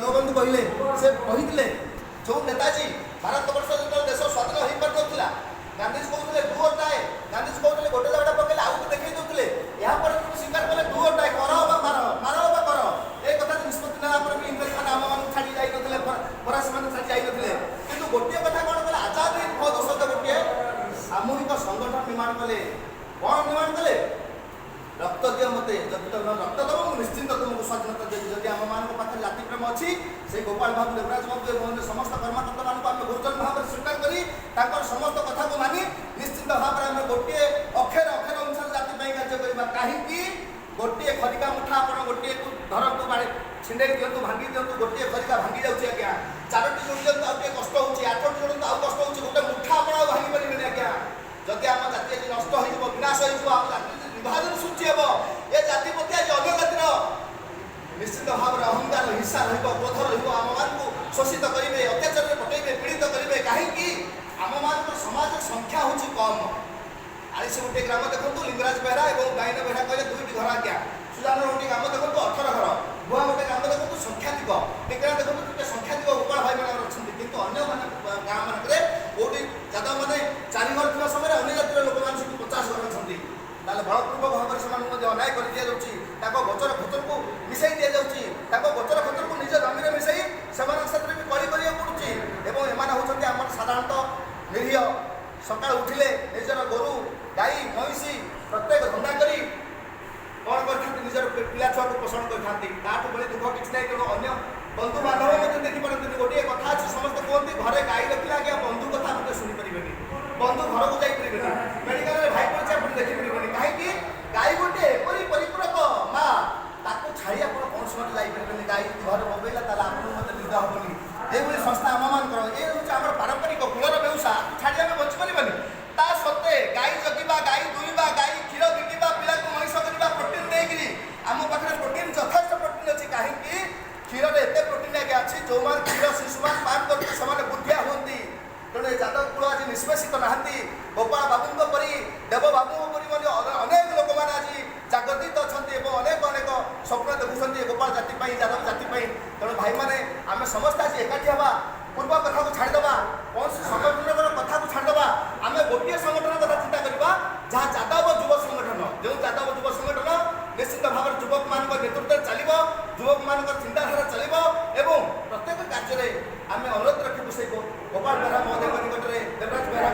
जगबंधु कहले से कही जो नेताजी भारत वर्ष जो देश स्वाधीन हो पार गांधीजी कहते डू और डाई गांधीजी कहते गोटे जगह पकड़े आउ को देखा दूसरे यहाँ स्वीकार कले डू और डाई कर मार मार कर ये कथा निष्पत्ति नाला भी इंग्रेज मैंने आम छाड़ी जाते फरासी मैंने छाड़ी जाते कि गोटे कथा कौन कले आजाद हिंद फौज शब्द गोटे सामूहिक संगठन निर्माण कले कौन निर्माण कले रक्त दियो मत जब तुम रक्त दब निश्चिंत तुमको स्वाधीनता देवी जदि आम मान पाखे जाति प्रेम अच्छी से गोपाल बाबू देवराज बाबू एवं समस्त कर्मकर्ता मान आम गुरुजन भाव में स्वीकार कर समस्त कथा को मानि निश्चिंत भाव में आम गोटे अक्षर अक्षर अनुसार जाति कार्य करवा कहीं गोटे खरिका मुठा आप गोटे धरतु बाड़े छिंडे दिंतु भांगी दिंतु गोटे खरिका भांगी जाऊँगी आज्ञा चारोटी जोड़ दिंतु आगे कष्ट होची 8टी जोड़ू आउ कष्ट होची गोटे मुठा आप भांगी पारे आज्ञा जदि आम जाति नष्ट हो विनाश हो जाति विभाजन सूची हम ये जाति प्रति आज अन्य जातिर निश्चित भाव में अहंकार हिंसा क्रोध रम मान शोषित करेंगे अत्याचार पटेबे पीड़ित करेंगे कहीं आम मान समाज संख्या हूँ कम आज से गोटे ग्राम देखो लिंगराज बेहरा और गायन बेहरा कहले 2टी घर आज्ञा सुजान गोटे ग्राम देखो 18 घर बुआ गोटे ग्राम देखो संख्याधिक टिकरा देखो गोटे संख्याधिक गोपाल भाई मैंने अच्छा कितु अन्य गाँ मानक कौटी जादव मैंने 4 घर थी समय अन्य जातिर लोक मैंने 50 घर अच्छा बलपूर्वक भाव से अन्याय कर दि जाऊँगी गोचर खतर को मिसाई दि जाऊँगी गोचर खतर को निज जमीन मिसाई से भी कड़ी करा पड़ुची एम हूँ साधारणतः निरीह सका उठिले निजर गोरु गाई महिषी प्रत्येक धंदा करी कौन कर निजर पिला छुआ को पोषण करते बड़े दुख किसी ना तेणु अन्य बंधु बांधव मत देखिपारती गोटे कथा अच्छे समस्त कहते घरे गाई रखिले आज्ञा बंधु कथा मत शुणिपारे बंधु घर को जापरेनि मेडिकल भाई पड़े आप देखिपारे कहीं गाई गोटे एपरी परिपूरक माँ ताको छाड़ी आप कौन समय जापरेनि गाई घर बबेला आप निद हेनी ये संस्था आम मान ये हूँ आम पारंपरिक कूलर व्यवसा छाड़ी आम बची पारे ता सत्वे गाई जगिबा गाई दुईबा गाई क्षीर बिकिबा पिला को मनीष करवा प्रोटीन देकरी आम पाखे प्रोटीन यथेष प्रोटीन अच्छी कहीं क्षीर में एत प्रोटीन आगे अच्छी जो मैंने क्षीर शिशु मान पान करते बुद्धिया हमें तेणु ये जादव कूल आज निष्पेषित नहांती गोपाल बाबू परी देव बाबू परी अनेक लोक मैंने आज जागृत अच्छा अनेक अनेक स्वप्न देखुं गोपाल जाति जादव जाति तेणु भाई मैंने आम समस्त आज एकाठी हवा पूर्व कथा को छाड़देवा कौन संगठन कथा को छाड़देवा आम गोटे संगठन कथा चिंता करवा जहाँ जादव युव संगठन जो जादव युव संगठन निश्चित भाव में युवक मान नेतृत्व चलो युवक मान चिंताधारा चलो एवं प्रत्येक कार्य आम अनुरोध रखू से गोपाल बेहरा महोदय निकट में देवराज बेहरा